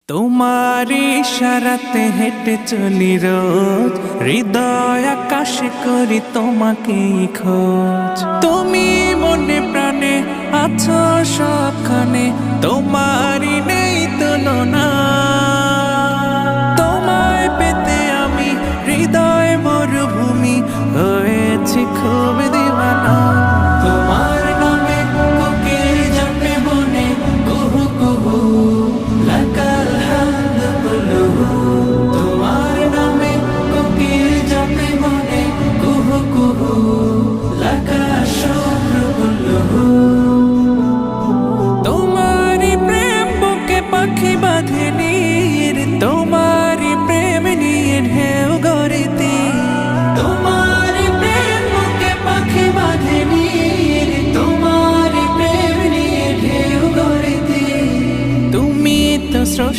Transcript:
তোমার ইশারাতে হেঁটে চলি রোজ, হৃদয় আকাশে করি তোমাকেই খোঁজ। তুমি মনে প্রাণে আছো সবখানে, তোমারই নেই তুলনা। তোমায় পেতে আমি হৃদয় মরুভূমি হয়েছি খুব দিওয়ানা। তোমার নামে কোকিল জপে বনে কুহু কুহু, লাকাল হামদু কুল্লুহু। তোমার নামে কোকিল জপে বনে কুহু কুহু, লাকাল শুকরু কুল্লুহু। তোমারি প্রেম বুকে পাখি বাঁধে নীর, তোমারি প্রেম নিয়ে ঢেউ গড়িতে। তোমারি প্রেম বুকে পাখি বাঁধে নীর, তোমারি প্রেম নিয়ে ঢেউ গড়িতে। তুমি তো স্রষ্টা